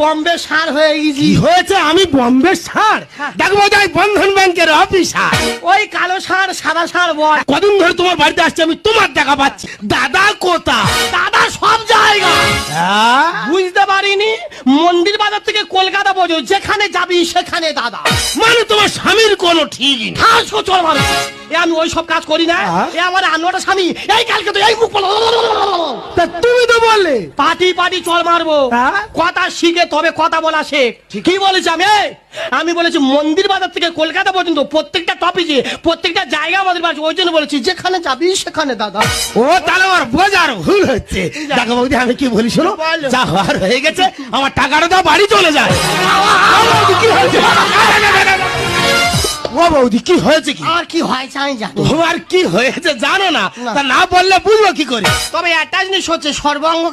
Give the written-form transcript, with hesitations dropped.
বম্বে সার হয়ে গেছি। কি হয়েছে? আমি বম্বে সার? দেখবো যাই বন্ধন ব্যাংকের অফিসার। ওই কালো সার সাদা সার বল। কদিন ধরে তোমার বাড়িতে আসছে, আমি তোমার দেখা পাচ্ছি। দাদা কোথা? দাদা সব জায়গা। হ্যাঁ? বুঝতে পারিনি, মন্দির বাজার থেকে কলকাতা পর্যন্ত যেখানে যাবি সেখানে দাদা। মানে তোমার স্বামীর কোনো ঠিকই নেই। হাসো চল মারো। আমি ওই সব কাজ করি না। এ আমার আনোয়ারটা স্বামী, এই কালকে তো এই মুখ তা তুমি তো বললে পাটি পাটি চল মারবো। হ্যাঁ? কথা শিখে তবে কথা বলা শেখ। কি বলেছি আমি? আমি বলেছি মন্দির বাজার থেকে কলকাতা পর্যন্ত প্রত্যেকটা টপিকে প্রত্যেকটা জায়গা আমাদের বাড়ি। ওই জন্য বলেছি যেখানে যাবি সেখানে দাদা। ও তাহলে আমার বোঝার ভুল হচ্ছে। দেখো বৌদি, আমি কি বলি শোনো, যা হওয়ার হয়ে গেছে, আমার টাকাটা দাও, বাড়ি চলে যায়। কি হয়েছে? ও বৌদি, কি হয়েছে? কি আর কি হয়েছে আমি জানি। তোমার কি হয়েছে জানো না? তা না বললে বুঝবো কি করে? তবে একটা জিনিস হচ্ছে, সর্বাঙ্গ